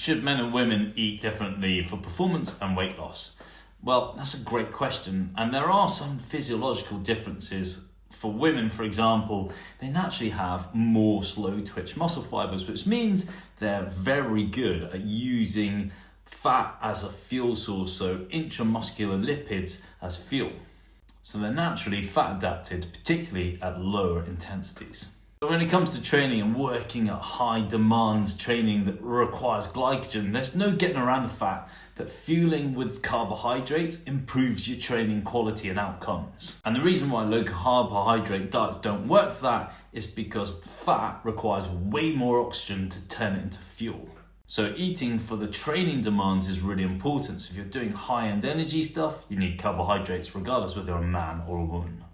Should men and women eat differently for performance and weight loss? Well, that's a great question, and there are some physiological differences. For women, for example, they naturally have more slow twitch muscle fibers, which means they're very good at using fat as a fuel source, so intramuscular lipids as fuel. So they're naturally fat adapted, particularly at lower intensities. But when it comes to training and working at high demand training that requires glycogen, there's no getting around the fact that fueling with carbohydrates improves your training quality and outcomes. And the reason why low carbohydrate diets don't work for that is because fat requires way more oxygen to turn it into fuel. So eating for the training demands is really important. So if you're doing high-end energy stuff, you need carbohydrates regardless whether you're a man or a woman.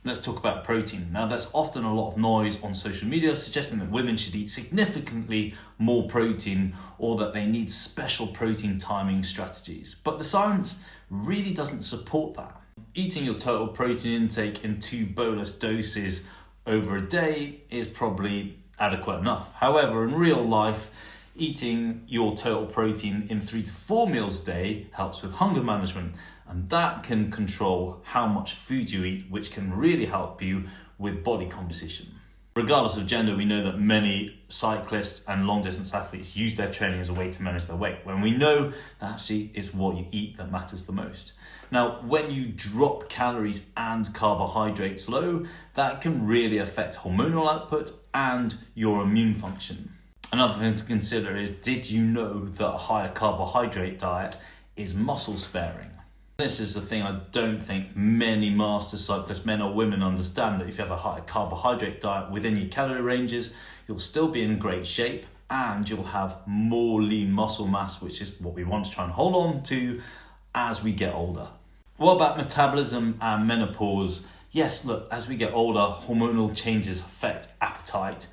Let's talk about protein. Now, there's often a lot of noise on social media suggesting that women should eat significantly more protein or that they need special protein timing strategies. But the science really doesn't support that. Eating your total protein intake in 2 bolus doses over a day is probably adequate enough. However, in real life, eating your total protein in 3 to 4 meals a day helps with hunger management, and that can control how much food you eat, which can really help you with body composition. Regardless of gender, we know that many cyclists and long distance athletes use their training as a way to manage their weight, when we know that actually it's what you eat that matters the most. Now, when you drop calories and carbohydrates low, that can really affect hormonal output and your immune function. Another thing to consider is, did you know that a higher carbohydrate diet is muscle sparing? This is the thing I don't think many master cyclists, men or women, understand, that if you have a higher carbohydrate diet within your calorie ranges, you'll still be in great shape and you'll have more lean muscle mass, which is what we want to try and hold on to as we get older. What about metabolism and menopause? Yes, look, as we get older, hormonal changes affect appetite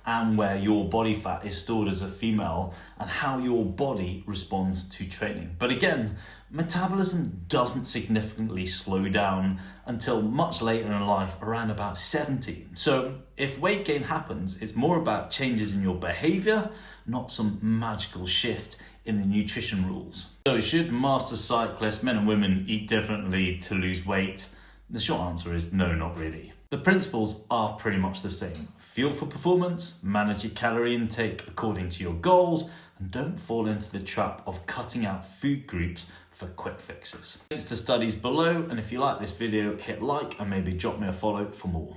and where your body fat is stored as a female and how your body responds to training. But again, metabolism doesn't significantly slow down until much later in life, around about 70. So if weight gain happens, it's more about changes in your behavior, not some magical shift in the nutrition rules. So should master cyclists, men and women, eat differently to lose weight? The short answer is no, not really. The principles are pretty much the same. Fuel for performance, manage your calorie intake according to your goals, and don't fall into the trap of cutting out food groups for quick fixes. Links to studies below, and if you like this video, hit like and maybe drop me a follow for more.